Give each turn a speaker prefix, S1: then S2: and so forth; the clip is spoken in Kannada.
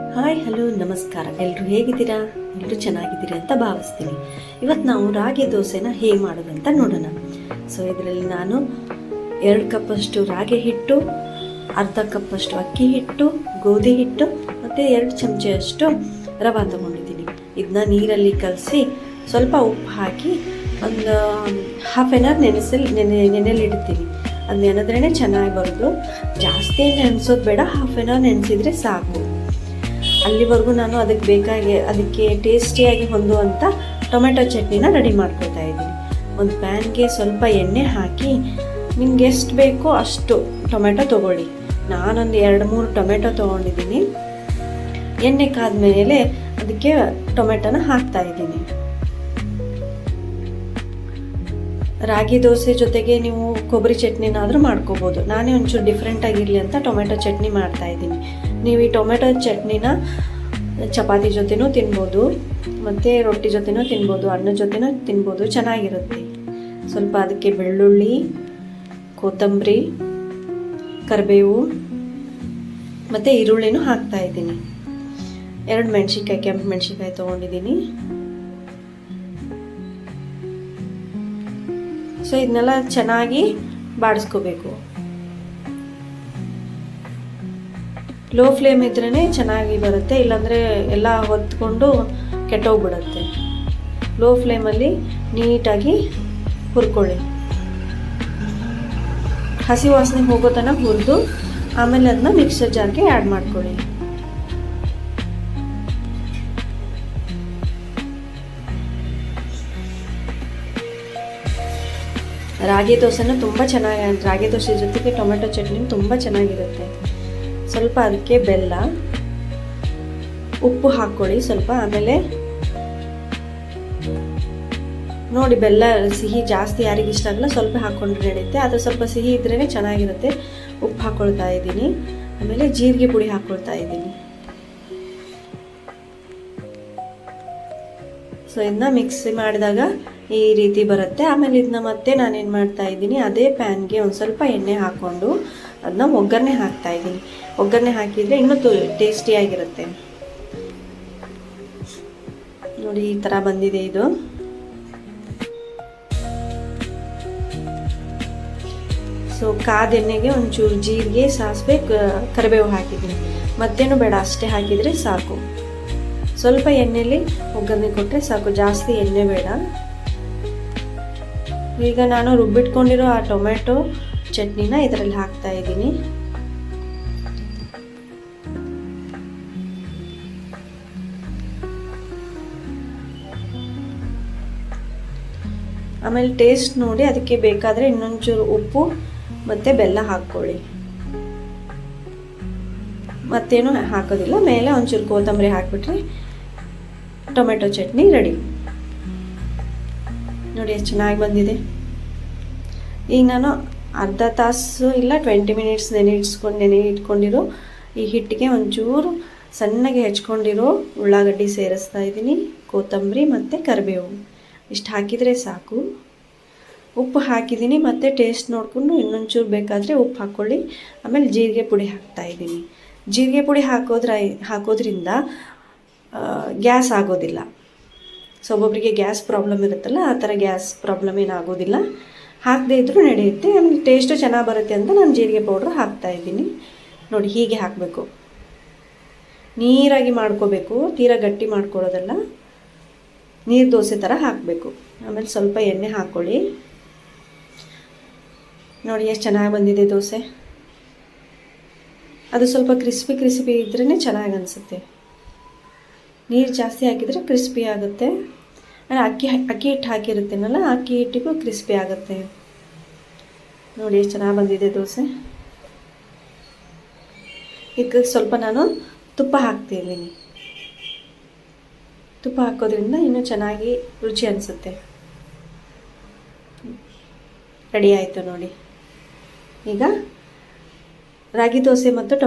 S1: ಹಾಯ್ ಹಲೋ ನಮಸ್ಕಾರ. ಎಲ್ಲರೂ ಹೇಗಿದ್ದೀರಾ? ಎಲ್ಲರೂ ಚೆನ್ನಾಗಿದ್ದೀರಾ ಅಂತ ಭಾವಿಸ್ತೀನಿ. ಇವತ್ತು ನಾವು ರಾಗಿ ದೋಸೆನ ಹೇಗೆ ಮಾಡೋದು ಅಂತ ನೋಡೋಣ. ಸೊ ಇದರಲ್ಲಿ ನಾನು 2 ಕಪ್ಪಷ್ಟು ರಾಗಿ ಹಿಟ್ಟು, ಅರ್ಧ ಕಪ್ಪಷ್ಟು ಅಕ್ಕಿ ಹಿಟ್ಟು, ಗೋಧಿ ಹಿಟ್ಟು ಮತ್ತು 2 ಚಮಚೆಯಷ್ಟು ರವೆ ತೊಗೊಂಡಿದ್ದೀನಿ. ಇದನ್ನ ನೀರಲ್ಲಿ ಕಲಸಿ ಸ್ವಲ್ಪ ಉಪ್ಪು ಹಾಕಿ ಒಂದು ಹಾಫ್ ಆನ್ ಅವರ್ ನೆನೆಯಲ್ಲಿಡ್ತೀನಿ. ಅದು ನೆನೆದ್ರೇ ಚೆನ್ನಾಗಿ ಬರೋದು. ಜಾಸ್ತಿ ನೆನೆಸೋದು ಬೇಡ, ಹಾಫ್ ಆನ್ ಅವರ್ ನೆನೆಸಿದರೆ ಸಾಕು. ಅಲ್ಲಿವರೆಗೂ ನಾನು ಅದಕ್ಕೆ ಟೇಸ್ಟಿಯಾಗಿ ಹೊಂದುವಂಥ ಟೊಮೆಟೊ ಚಟ್ನಿನ ರೆಡಿ ಮಾಡ್ಕೊಳ್ತಾ ಇದ್ದೀನಿ. ಒಂದು ಪ್ಯಾನ್ಗೆ ಸ್ವಲ್ಪ ಎಣ್ಣೆ ಹಾಕಿ ನಿಮ್ಗೆ ಎಷ್ಟು ಬೇಕೋ ಅಷ್ಟು ಟೊಮೆಟೊ ತೊಗೊಳ್ಳಿ. ನಾನೊಂದು 2-3 ಟೊಮೆಟೊ ತೊಗೊಂಡಿದ್ದೀನಿ. ಎಣ್ಣೆ ಕಾದ್ಮೇಲೆ ಅದಕ್ಕೆ ಟೊಮೆಟೊನ ಹಾಕ್ತಾ ಇದ್ದೀನಿ. ರಾಗಿ ದೋಸೆ ಜೊತೆಗೆ ನೀವು ಕೊಬ್ಬರಿ ಚಟ್ನಿನಾದರೂ ಮಾಡ್ಕೋಬೋದು. ನಾನೇ ಒಂಚೂರು ಡಿಫ್ರೆಂಟ್ ಆಗಿರಲಿ ಅಂತ ಟೊಮೆಟೊ ಚಟ್ನಿ ಮಾಡ್ತಾ ಇದ್ದೀನಿ. ನೀವು ಈ ಟೊಮೆಟೊ ಚಟ್ನಿನ ಚಪಾತಿ ಜೊತೆನೂ ತಿನ್ಬೋದು, ಮತ್ತು ರೊಟ್ಟಿ ಜೊತೆನೂ ತಿನ್ಬೋದು, ಅನ್ನದ ಜೊತೆನೂ ತಿನ್ಬೋದು, ಚೆನ್ನಾಗಿರುತ್ತೆ. ಸ್ವಲ್ಪ ಅದಕ್ಕೆ ಬೆಳ್ಳುಳ್ಳಿ, ಕೊತ್ತಂಬರಿ, ಕರಿಬೇವು ಮತ್ತು ಈರುಳ್ಳಿನೂ ಹಾಕ್ತಾ ಇದ್ದೀನಿ. 2 ಮೆಣಸಿನ್ಕಾಯಿ, ಕೆಂಪು ಮೆಣಸಿನ್ಕಾಯಿ ತೊಗೊಂಡಿದ್ದೀನಿ. ಸೊ ಇದನ್ನೆಲ್ಲ ಚೆನ್ನಾಗಿ ಬಾಡಿಸ್ಕೋಬೇಕು. ಲೋ ಫ್ಲೇಮ್ ಇದ್ರೇ ಚೆನ್ನಾಗಿ ಬರುತ್ತೆ, ಇಲ್ಲಾಂದರೆ ಎಲ್ಲ ಹೊತ್ಕೊಂಡು ಕೆಟ್ಟೋಗ್ಬಿಡುತ್ತೆ. ಲೋ ಫ್ಲೇಮಲ್ಲಿ ನೀಟಾಗಿ ಹುರ್ಕೊಳ್ಳಿ. ಹಸಿ ವಾಸನೆ ಹೋಗೋ ತನಕ ಹುರಿದು ಆಮೇಲೆ ಅದನ್ನ ಮಿಕ್ಸರ್ ಜಾರ್ಗೆ ಆ್ಯಡ್ ಮಾಡ್ಕೊಳ್ಳಿ. ರಾಗಿ ದೋಸೆನೂ ತುಂಬ ಚೆನ್ನಾಗಿ, ರಾಗಿ ದೋಸೆ ಜೊತೆಗೆ ಟೊಮೆಟೊ ಚಟ್ನಿ ತುಂಬ ಚೆನ್ನಾಗಿರುತ್ತೆ. ಸ್ವಲ್ಪ ಅದಕ್ಕೆ ಬೆಲ್ಲ, ಉಪ್ಪು ಹಾಕ್ಕೊಳ್ಳಿ ಸ್ವಲ್ಪ. ಆಮೇಲೆ ನೋಡಿ, ಬೆಲ್ಲ ಸಿಹಿ ಜಾಸ್ತಿ ಯಾರಿಗೆ ಇಷ್ಟ ಆಗಲ್ಲ, ಸ್ವಲ್ಪ ಹಾಕ್ಕೊಂಡ್ರೆ ನಡೆಯುತ್ತೆ. ಅದು ಸ್ವಲ್ಪ ಸಿಹಿ ಇದ್ರೇ ಚೆನ್ನಾಗಿರುತ್ತೆ. ಉಪ್ಪು ಹಾಕ್ಕೊಳ್ತಾ ಇದ್ದೀನಿ. ಆಮೇಲೆ ಜೀರಿಗೆ ಪುಡಿ ಹಾಕ್ಕೊಳ್ತಾ ಇದ್ದೀನಿ. ಸೊ ಇದನ್ನ ಮಿಕ್ಸಿ ಮಾಡಿದಾಗ ಈ ರೀತಿ ಬರುತ್ತೆ. ಆಮೇಲೆ ಇದನ್ನ ಮತ್ತೆ ನಾನೇನು ಮಾಡ್ತಾ ಇದ್ದೀನಿ, ಅದೇ ಪ್ಯಾನ್ಗೆ ಒಂದು ಸ್ವಲ್ಪ ಎಣ್ಣೆ ಹಾಕ್ಕೊಂಡು ಅದನ್ನ ಒಗ್ಗರಣೆ ಹಾಕ್ತಾ ಇದ್ದೀನಿ. ಒಗ್ಗರಣೆ ಹಾಕಿದರೆ ಇನ್ನೂ ಟೇಸ್ಟಿಯಾಗಿರುತ್ತೆ. ನೋಡಿ, ಈ ಥರ ಬಂದಿದೆ ಇದು. ಸೊ ಕಾದ ಎಣ್ಣೆಗೆ ಒಂಚೂರು ಜೀರಿಗೆ, ಸಾಸಿವೆ, ಕರಿಬೇವು ಹಾಕಿದ್ದೀನಿ. ಮತ್ತೇನು ಬೇಡ, ಅಷ್ಟೇ ಹಾಕಿದರೆ ಸಾಕು. ಸ್ವಲ್ಪ ಎಣ್ಣೆಲಿ ಒಗ್ಗರಣೆ ಕೊಟ್ಟರೆ ಸಾಕು, ಜಾಸ್ತಿ ಎಣ್ಣೆ ಬೇಡ. ಈಗ ನಾನು ರುಬ್ಬಿಟ್ಕೊಂಡಿರೋ ಆ ಟೊಮೆಟೊ ಚಟ್ನಿನ ಇದರಲ್ಲಿ ಹಾಕ್ತಾ ಇದ್ದೀನಿ. ಆಮೇಲೆ ಟೇಸ್ಟ್ ನೋಡಿ, ಅದಕ್ಕೆ ಬೇಕಾದರೆ ಇನ್ನೊಂಚೂರು ಉಪ್ಪು ಮತ್ತು ಬೆಲ್ಲ ಹಾಕ್ಕೊಳ್ಳಿ. ಮತ್ತೇನು ಹಾಕೋದಿಲ್ಲ. ಮೇಲೆ ಒಂಚೂರು ಕೊತ್ತಂಬರಿ ಹಾಕ್ಬಿಟ್ರೆ ಟೊಮೆಟೊ ಚಟ್ನಿ ರೆಡಿ. ನೋಡಿ ಎಷ್ಟು ಚೆನ್ನಾಗಿ ಬಂದಿದೆ. ಈಗ ನಾನು ಅರ್ಧ ತಾಸು ಇಲ್ಲ 20 ಮಿನಿಟ್ಸ್ ನೆನೆ ಇಟ್ಕೊಂಡಿರೋ ಈ ಹಿಟ್ಟಿಗೆ ಒಂಚೂರು ಸಣ್ಣಗೆ ಹೆಚ್ಕೊಂಡಿರೋ ಉಳ್ಳಾಗಡ್ಡಿ ಸೇರಿಸ್ತಾ ಇದ್ದೀನಿ, ಕೊತ್ತಂಬರಿ ಮತ್ತು ಕರಿಬೇವು. ಇಷ್ಟು ಹಾಕಿದರೆ ಸಾಕು. ಉಪ್ಪು ಹಾಕಿದ್ದೀನಿ, ಮತ್ತು ಟೇಸ್ಟ್ ನೋಡಿಕೊಂಡು ಇನ್ನೊಂಚೂರು ಬೇಕಾದರೆ ಉಪ್ಪು ಹಾಕ್ಕೊಳ್ಳಿ. ಆಮೇಲೆ ಜೀರಿಗೆ ಪುಡಿ ಹಾಕ್ತಾ ಇದ್ದೀನಿ. ಜೀರಿಗೆ ಪುಡಿ ಹಾಕೋದ್ರಿಂದ ಗ್ಯಾಸ್ ಆಗೋದಿಲ್ಲ. ಸೊ ಒಬ್ಬೊಬ್ಬರಿಗೆ ಗ್ಯಾಸ್ ಪ್ರಾಬ್ಲಮ್ ಇರುತ್ತಲ್ಲ, ಆ ಥರ ಗ್ಯಾಸ್ ಪ್ರಾಬ್ಲಮ್ ಏನಾಗೋದಿಲ್ಲ. ಹಾಕದೇ ಇದ್ದರೂ ನಡೆಯುತ್ತೆ. ಆಮೇಲೆ ಟೇಸ್ಟು ಚೆನ್ನಾಗಿ ಬರುತ್ತೆ ಅಂತ ನಾನು ಜೀರಿಗೆ ಪೌಡ್ರ್ ಹಾಕ್ತಾಯಿದ್ದೀನಿ. ನೋಡಿ, ಹೀಗೆ ಹಾಕಬೇಕು. ನೀರಾಗಿ ಮಾಡ್ಕೋಬೇಕು, ತೀರಾ ಗಟ್ಟಿ ಮಾಡ್ಕೊಳ್ಳೋದಲ್ಲ, ನೀರು ದೋಸೆ ಥರ ಹಾಕಬೇಕು. ಆಮೇಲೆ ಸ್ವಲ್ಪ ಎಣ್ಣೆ ಹಾಕ್ಕೊಳ್ಳಿ. ನೋಡಿ ಎಷ್ಟು ಚೆನ್ನಾಗಿ ಬಂದಿದೆ ದೋಸೆ. ಅದು ಸ್ವಲ್ಪ ಕ್ರಿಸ್ಪಿ ಇದ್ರೇ ಚೆನ್ನಾಗಿ ಅನಿಸುತ್ತೆ. ನೀರು ಜಾಸ್ತಿ ಹಾಕಿದರೆ ಕ್ರಿಸ್ಪಿ ಆಗುತ್ತೆ. ಅಕ್ಕಿ ಹಿಟ್ಟು ಹಾಕಿರುತ್ತೇನಲ್ಲ, ಅಕ್ಕಿ ಹಿಟ್ಟಿಗೂ ಕ್ರಿಸ್ಪಿ ಆಗುತ್ತೆ. ನೋಡಿ ಎಷ್ಟು ಚೆನ್ನಾಗಿ ಬಂದಿದೆ ದೋಸೆ. ಇದಕ್ಕೆ ಸ್ವಲ್ಪ ನಾನು ತುಪ್ಪ ಹಾಕ್ತಿದ್ದೀನಿ. ತುಪ್ಪ ಹಾಕೋದ್ರಿಂದ ಇನ್ನೂ ಚೆನ್ನಾಗಿ ರುಚಿ ಅನಿಸುತ್ತೆ. ರೆಡಿ ಆಯಿತು ನೋಡಿ. ಈಗ ರಾಗಿ ದೋಸೆ ಮತ್ತು